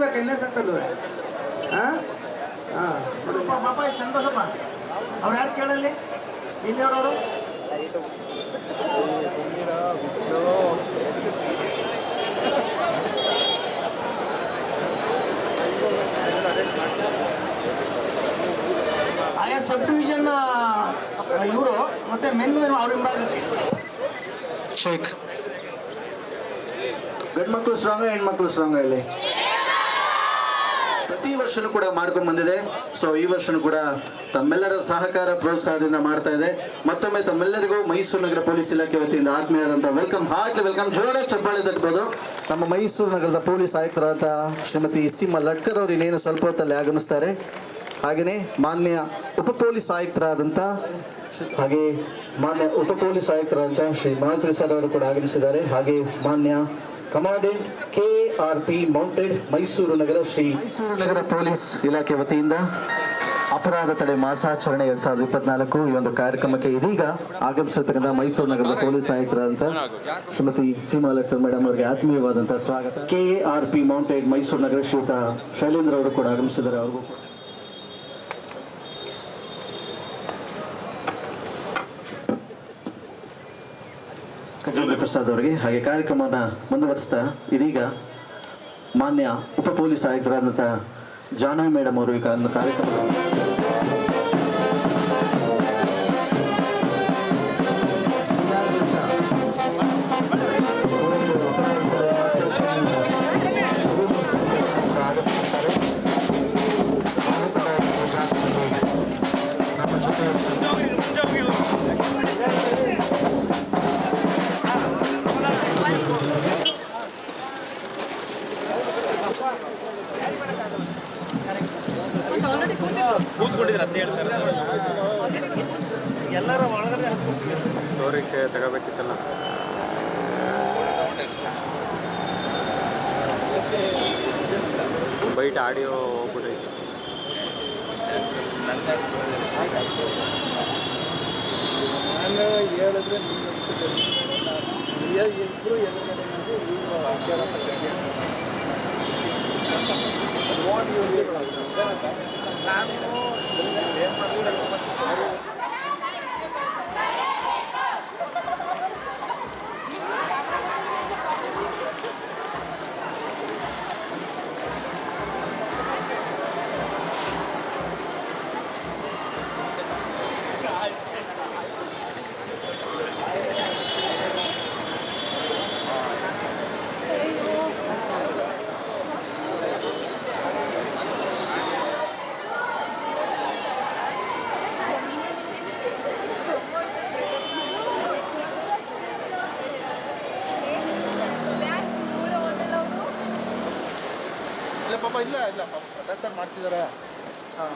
ಸೇರ್ಬೇಕು NSS ಅಲ್ಲೂ. ಹಾಂ ಹಾಂ ನೋಡಪ್ಪ ಪಾಪ ಸಂತೋಷಪ್ಪ. ಅವ್ರು ಯಾರು ಕೇಳಲ್ಲಿ ಇಲ್ಲಿಯವರು ಆಯಾ ಸಬ್ ಡಿವಿಷನ್ ಇವರು ಮತ್ತೆ ಮೆನ್ನು ಅವ್ರ ಹಿಂಭಾಗಕ್ಕೆ ಶೇಖ್. ಗಂಡು ಮಕ್ಕಳು ಸ್ಟ್ರಾಂಗ, ಹೆಣ್ಮಕ್ಳು ಸ್ಟ್ರಾಂಗ ಇಲ್ಲಿ ಪ್ರತಿ ವರ್ಷನೂ ಕೂಡ ಮಾಡ್ಕೊಂಡು ಬಂದಿದೆ. ಸೊ ಈ ವರ್ಷನೂ ಕೂಡ ತಮ್ಮೆಲ್ಲರ ಸಹಕಾರ ಪ್ರೋತ್ಸಾಹದಿಂದ ಮಾಡ್ತಾ ಇದೆ. ಮತ್ತೊಮ್ಮೆ ತಮ್ಮೆಲ್ಲರಿಗೂ ಮೈಸೂರು ನಗರ ಪೊಲೀಸ್ ಇಲಾಖೆ ವತಿಯಿಂದ ಆತ್ಮೀಯರಾದಂಥ ವೆಲ್ಕಮ್, ಹಾರ್ಟ್ಲಿ ವೆಲ್ಕಮ್. ಜೋರಾಗಿ ಚಪ್ಪಾಳೆ ತಟ್ಟಬಹುದು. ನಮ್ಮ ಮೈಸೂರು ನಗರದ ಪೊಲೀಸ್ ಆಯುಕ್ತರಾದ ಶ್ರೀಮತಿ ಸೀಮಾ ಲಟ್ಕರ್ ಅವರು ಇನ್ನೇನು ಸ್ವಲ್ಪ ಹೊತ್ತಲ್ಲಿ ಆಗಮಿಸ್ತಾರೆ. ಹಾಗೆಯೇ ಮಾನ್ಯ ಉಪ ಪೊಲೀಸ್ ಆಯುಕ್ತರಾದಂಥ ಶ್ರೀ ಮಾರುತಿ ಸರ್ ಅವರು ಕೂಡ ಆಗಮಿಸಿದ್ದಾರೆ. ಹಾಗೆ ಮಾನ್ಯ ಕಮಾಂಡೆಂಟ್ KRP ಮೌಂಟೆಡ್ ಮೈಸೂರು ನಗರ ಪೊಲೀಸ್ ಇಲಾಖೆ ವತಿಯಿಂದ ಅಪರಾಧ ತಡೆ ಮಾಸಾಚರಣೆ 2024 ಈ ಒಂದು ಕಾರ್ಯಕ್ರಮಕ್ಕೆ ಇದೀಗ ಆಗಮಿಸಿರ್ತಕ್ಕಂಥ ಮೈಸೂರು ನಗರದ ಪೊಲೀಸ್ ಆಯುಕ್ತರಾದಂಥ ಶ್ರೀಮತಿ ಸೀಮಾ ಲಟ್ಕರ್ ಮೇಡಮ್ ಅವರಿಗೆ ಆತ್ಮೀಯವಾದಂಥ ಸ್ವಾಗತ. KRP ಮೌಂಟೆಡ್ ಮೈಸೂರು ನಗರ ಶ್ರೀಯುತ ಶೈಲೇಂದ್ರ ಅವರು ಕೂಡ ಆಗಮಿಸಿದ್ದಾರೆ. ಅವ್ರಿಗೂ ಗಜೇಂದ್ರ ಪ್ರಸಾದ್ ಅವರಿಗೆ. ಹಾಗೆ ಕಾರ್ಯಕ್ರಮನ ಮುಂದುವರಿಸ್ತಾ ಇದೀಗ ಮಾನ್ಯ ಉಪ ಪೊಲೀಸ್ ಆಯುಕ್ತರಾದಂಥ ಜಾಹ್ನವಿ ಮೇಡಮ್ ಅವರು ಈ ಕಾರ್ಯಕ್ರಮ ಕೂತ್ಕೊಂಡಿದ್ರೆ ಅಂತ ಹೇಳ್ತಾರೆ. ಎಲ್ಲರ ಒಳಗಡೆ ತೋರಿಕೆ ತಗೋಬೇಕಿತ್ತಲ್ಲ. Byte audio ಹೋಗ್ಬಿಟ್ಟೈತೆ. ನಾನು ಹೇಳಿದ್ರೆ ಇಬ್ಬರು ಎದುರುಗಡೆ ಪಾಪ ಇಲ್ಲ ಪಾಪ ಸರ್ ಮಾಡ್ತಿದ್ದಾರೆ. ಹಾಂ